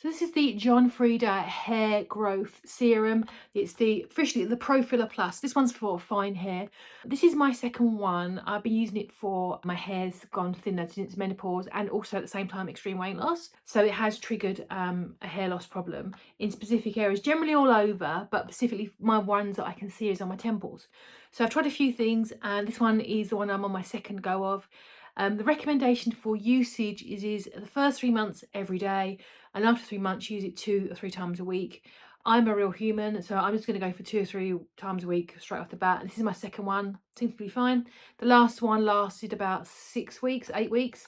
So this is the John Frieda Hair Growth Serum. It's officially the PROFiller Plus. This one's for fine hair. This is my second one. I've been using it for my hair's gone thinner since menopause and also at the same time extreme weight loss. So it has triggered a hair loss problem in specific areas, generally all over, but specifically my ones that I can see is on my temples. So I've tried a few things and this one is the one I'm on my second go of. The recommendation for usage is the first 3 months every day, and after 3 months use it 2 or 3 times a week. I'm a real human, so I'm just going to go for 2 or 3 times a week straight off the bat. This is my second one, seems to be fine. The last one lasted about 6 weeks, 8 weeks.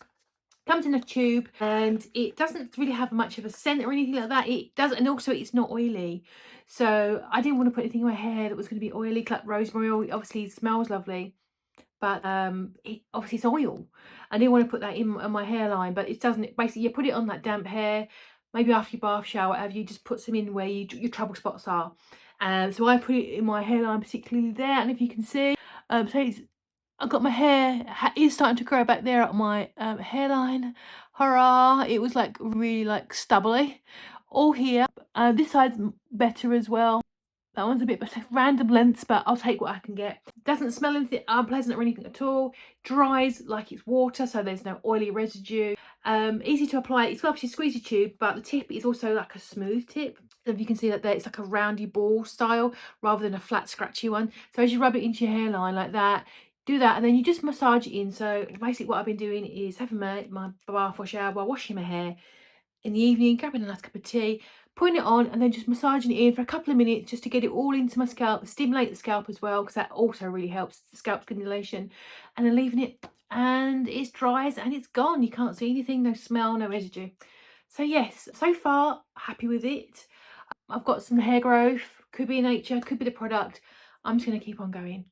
Comes in a tube and it doesn't really have much of a scent or anything like that. It does, and also it's not oily, so I didn't want to put anything in my hair that was going to be oily, like rosemary oil. Obviously it smells lovely, but obviously it's oil. I didn't want to put that in on my hairline, but it doesn't. Basically you put it on that damp hair, maybe after your bath shower, whatever, you just put some in where your trouble spots are. So I put it in my hairline, particularly there, and if you can see, so I've got my hair is starting to grow back there at my hairline. Hurrah! It was like really like stubbly all here. This side's better as well. That one's a bit random lengths, but I'll take what I can get. Doesn't smell anything unpleasant or anything at all. Dries like it's water, so there's no oily residue. Easy to apply. It's obviously a squeezy tube, but the tip is also like a smooth tip. So if you can see that there, it's like a roundy ball style rather than a flat scratchy one. So as you rub it into your hairline like that, do that, and then you just massage it in. So basically what I've been doing is having my bath or shower while washing my hair in the evening, grabbing a nice cup of tea, putting it on, and then just massaging it in for a couple of minutes just to get it all into my scalp, stimulate the scalp as well, because that also really helps the scalp stimulation, and then leaving it, and it dries and it's gone. You can't see anything, no smell, no residue. So yes, so far happy with it. I've got some hair growth, could be nature, could be the product. I'm just going to keep on going.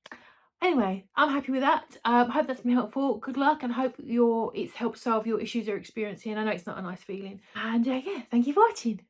Anyway, I'm happy with that. I hope that's been helpful. Good luck, and hope it's helped solve your issues you're experiencing. I know it's not a nice feeling. And yeah, thank you for watching.